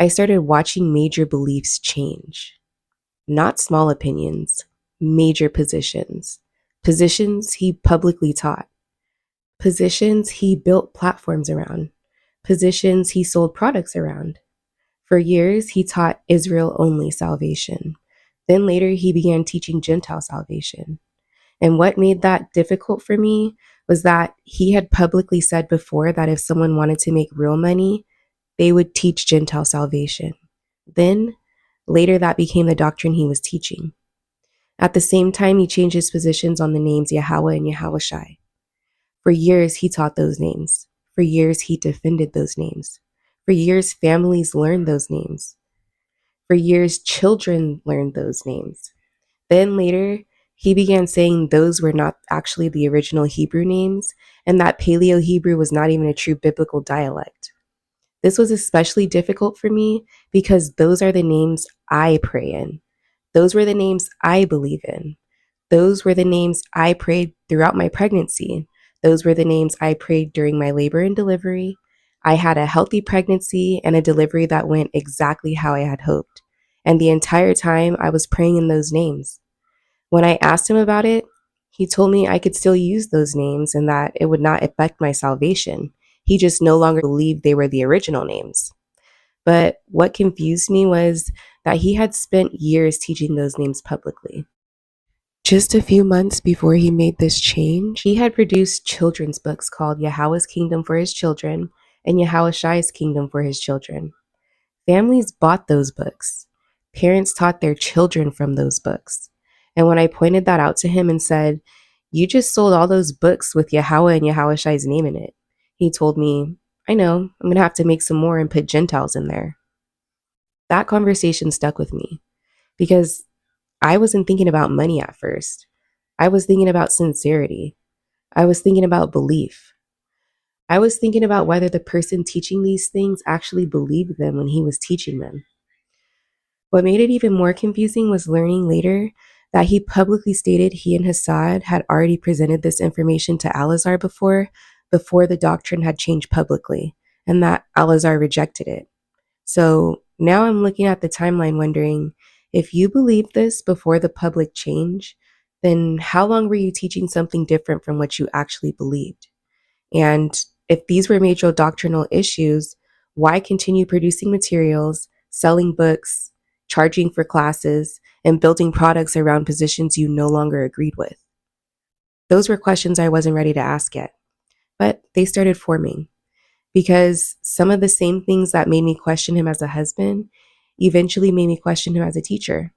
I started watching major beliefs change. Not small opinions, major positions. Positions he publicly taught. Positions he built platforms around. Positions he sold products around. For years, he taught Israel only salvation. Then later, he began teaching Gentile salvation. And what made that difficult for me was that he had publicly said before that if someone wanted to make real money, they would teach Gentile salvation. Then, later, that became the doctrine he was teaching. At the same time, he changed his positions on the names Yahweh and Yahushai. For years, he taught those names. For years, he defended those names. For years, families learned those names. For years, children learned those names. Then later, he began saying those were not actually the original Hebrew names, and that Paleo Hebrew was not even a true biblical dialect. This was especially difficult for me because those are the names I pray in. Those were the names I believe in. Those were the names I prayed throughout my pregnancy. Those were the names I prayed during my labor and delivery. I had a healthy pregnancy and a delivery that went exactly how I had hoped. And the entire time I was praying in those names. When I asked him about it, he told me I could still use those names and that it would not affect my salvation. He just no longer believed they were the original names. But what confused me was that he had spent years teaching those names publicly. Just a few months before he made this change, he had produced children's books called Yahweh's Kingdom for His Children and Yahushai's Kingdom for His Children. Families bought those books. Parents taught their children from those books. And when I pointed that out to him and said, "You just sold all those books with Yahweh and Yahushai's name in it," he told me, "I know, I'm going to have to make some more and put Gentiles in there." That conversation stuck with me because I wasn't thinking about money at first. I was thinking about sincerity. I was thinking about belief. I was thinking about whether the person teaching these things actually believed them when he was teaching them. What made it even more confusing was learning later that he publicly stated he and Hassad had already presented this information to Alazar before the doctrine had changed publicly, and that Alazar rejected it. So now I'm looking at the timeline wondering, if you believed this before the public change, then how long were you teaching something different from what you actually believed? And if these were major doctrinal issues, why continue producing materials, selling books, charging for classes, and building products around positions you no longer agreed with? Those were questions I wasn't ready to ask yet, but they started forming because some of the same things that made me question him as a husband eventually made me question him as a teacher.